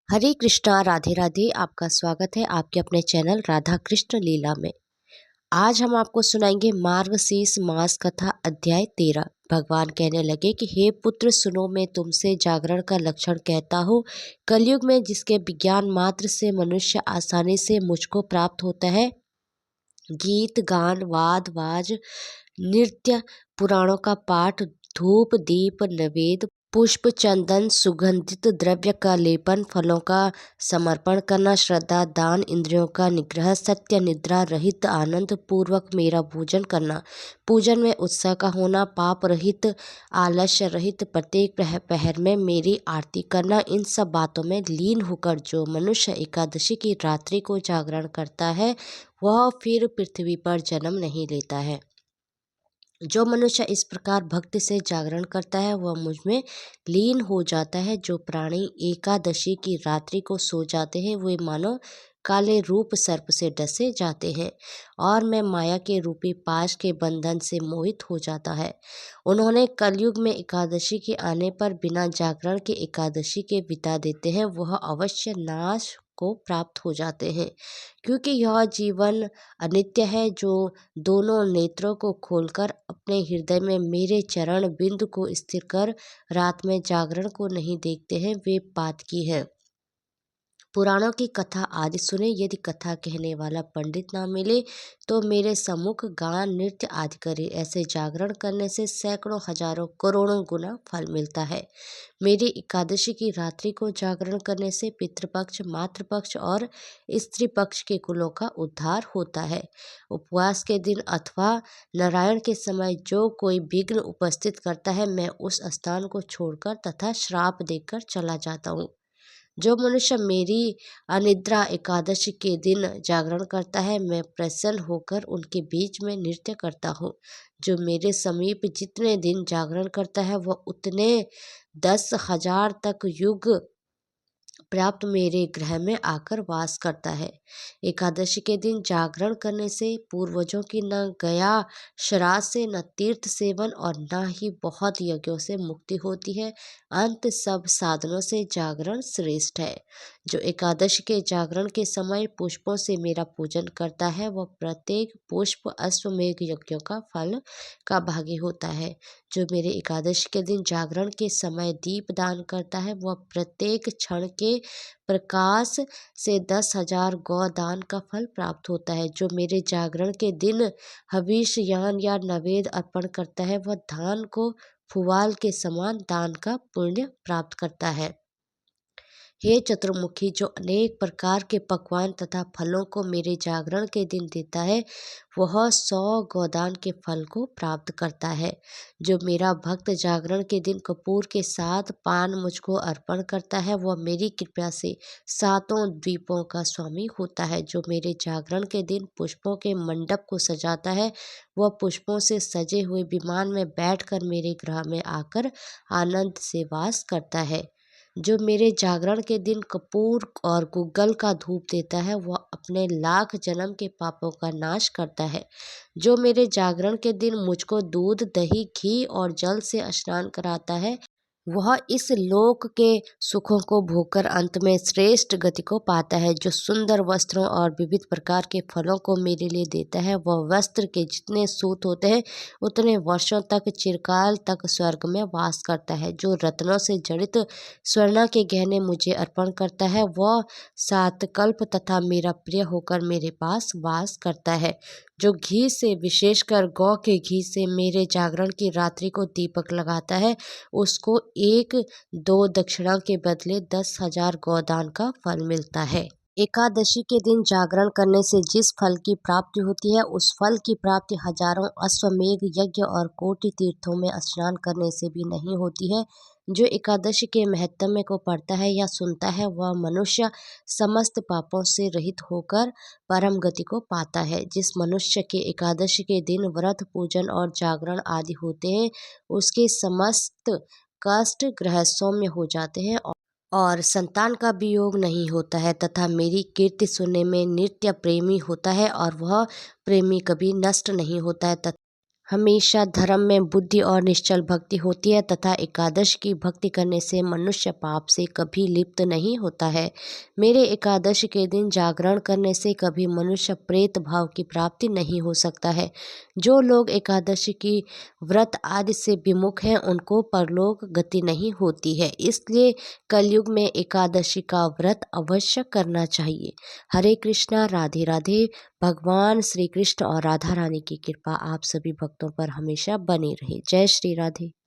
हरे कृष्णा राधे राधे। आपका स्वागत है आपके अपने चैनल राधा कृष्ण लीला में। आज हम आपको सुनाएंगे मार्गशीर्ष मास कथा अध्याय 13। भगवान कहने लगे कि हे पुत्र सुनो, मैं तुमसे जागरण का लक्षण कहता हूँ। कलयुग में जिसके विज्ञान मात्र से मनुष्य आसानी से मुझको प्राप्त होता है, गीत गान वाद वाज नृत्य पुराणों का पाठ धूप दीप नवेद पुष्प चंदन सुगंधित द्रव्य का लेपन फलों का समर्पण करना श्रद्धा दान इंद्रियों का निग्रह सत्य निद्रा रहित आनंद पूर्वक मेरा पूजन करना पूजन में उत्साह का होना पाप रहित आलस्य रहित प्रत्येक पहर में मेरी आरती करना, इन सब बातों में लीन होकर जो मनुष्य एकादशी की रात्रि को जागरण करता है वह फिर पृथ्वी पर जन्म नहीं लेता है। जो मनुष्य इस प्रकार भक्ति से जागरण करता है वह मुझ में लीन हो जाता है। जो प्राणी एकादशी की रात्रि को सो जाते हैं वे मानो काले रूप सर्प से डसे जाते हैं और मैं माया के रूपी पाश के बंधन से मोहित हो जाता है। उन्होंने कलयुग में एकादशी के आने पर बिना जागरण के एकादशी के बिता देते हैं, वह अवश्य नाश को प्राप्त हो जाते हैं, क्योंकि यह जीवन अनित्य है। जो दोनों नेत्रों को खोलकर अपने हृदय में मेरे चरण बिंदु को स्थिर कर रात में जागरण को नहीं देखते हैं वे पातकी हैं। पुराणों की कथा आदि सुने, यदि कथा कहने वाला पंडित ना मिले तो मेरे सम्मुख गान नृत्य आदि करे। ऐसे जागरण करने से सैकड़ों हजारों करोड़ों गुना फल मिलता है। मेरी एकादशी की रात्रि को जागरण करने से पितृपक्ष मातृपक्ष और स्त्री पक्ष के कुलों का उद्धार होता है। उपवास के दिन अथवा नारायण के समय जो कोई विघ्न उपस्थित करता है मैं उस स्थान को छोड़कर तथा श्राप देकर चला जाता हूँ। जो मनुष्य मेरी अनिद्रा एकादशी के दिन जागरण करता है मैं प्रसन्न होकर उनके बीच में नृत्य करता हूँ। जो मेरे समीप जितने दिन जागरण करता है वह उतने 10,000 तक युग प्राप्त मेरे गृह में आकर वास करता है। एकादशी के दिन जागरण करने से पूर्वजों की न गया श्राद्ध से न तीर्थ सेवन और न ही बहुत यज्ञों से मुक्ति होती है। अंत सब साधनों से जागरण श्रेष्ठ है। जो एकादशी के जागरण के समय पुष्पों से मेरा पूजन करता है वह प्रत्येक पुष्प अश्वमेघ यज्ञों का फल का भागी होता है। जो मेरे एकादशी के दिन जागरण के समय दीप दान करता है वह प्रत्येक क्षण के प्रकाश से 10,000 गौदान का फल प्राप्त होता है। जो मेरे जागरण के दिन हविष यान या नवेद अर्पण करता है वह धान को फुवाल के समान दान का पुण्य प्राप्त करता है। हे चतुर्मुखी, जो अनेक प्रकार के पकवान तथा फलों को मेरे जागरण के दिन देता है वह 100 गोदान के फल को प्राप्त करता है। जो मेरा भक्त जागरण के दिन कपूर के साथ पान मुझको अर्पण करता है वह मेरी कृपा से सातों द्वीपों का स्वामी होता है। जो मेरे जागरण के दिन पुष्पों के मंडप को सजाता है वह पुष्पों से सजे हुए विमान में बैठकर मेरे गृह में आकर आनंद से वास करता है। जो मेरे जागरण के दिन कपूर और गूगल का धूप देता है वह अपने लाख जन्म के पापों का नाश करता है। जो मेरे जागरण के दिन मुझको दूध दही घी और जल से स्नान कराता है वह इस लोक के सुखों को भोगकर अंत में श्रेष्ठ गति को पाता है। जो सुंदर वस्त्रों और विविध प्रकार के फलों को मेरे लिए देता है वह वस्त्र के जितने सूत होते हैं उतने वर्षों तक चिरकाल तक स्वर्ग में वास करता है। जो रत्नों से जड़ित स्वर्ण के गहने मुझे अर्पण करता है वह सात कल्प तथा मेरा प्रिय होकर मेरे पास वास करता है। जो घी से विशेषकर गौ के घी से मेरे जागरण की रात्रि को दीपक लगाता है उसको 1-2 दक्षिणा के बदले 10,000 गोदान का फल मिलता है। एकादशी के दिन जागरण करने से जिस फल की प्राप्ति होती है उस फल की प्राप्ति हजारों अश्वमेघ यज्ञ और कोटि तीर्थों में स्नान करने से भी नहीं होती है। जो एकादशी के महत्व को पढ़ता है या सुनता है वह मनुष्य समस्त पापों से रहित होकर परम गति को पाता है। जिस मनुष्य के एकादशी के दिन व्रत पूजन और जागरण आदि होते हैं उसके समस्त कष्ट ग्रह सौम्य हो जाते हैं और संतान का वियोग नहीं होता है तथा मेरी कीर्ति सुनने में नित्य प्रेमी होता है और वह प्रेमी कभी नष्ट नहीं होता है हमेशा धर्म में बुद्धि और निश्चल भक्ति होती है तथा एकादश की भक्ति करने से मनुष्य पाप से कभी लिप्त नहीं होता है। मेरे एकादश के दिन जागरण करने से कभी मनुष्य प्रेत भाव की प्राप्ति नहीं हो सकता है। जो लोग एकादशी की व्रत आदि से विमुख हैं उनको परलोक गति नहीं होती है। इसलिए कलयुग में एकादशी का व्रत अवश्य करना चाहिए। हरे कृष्णा, राधे राधे। भगवान श्री कृष्ण और राधा रानी की कृपा आप सभी भक्तों पर हमेशा बनी रहे। जय श्री राधे।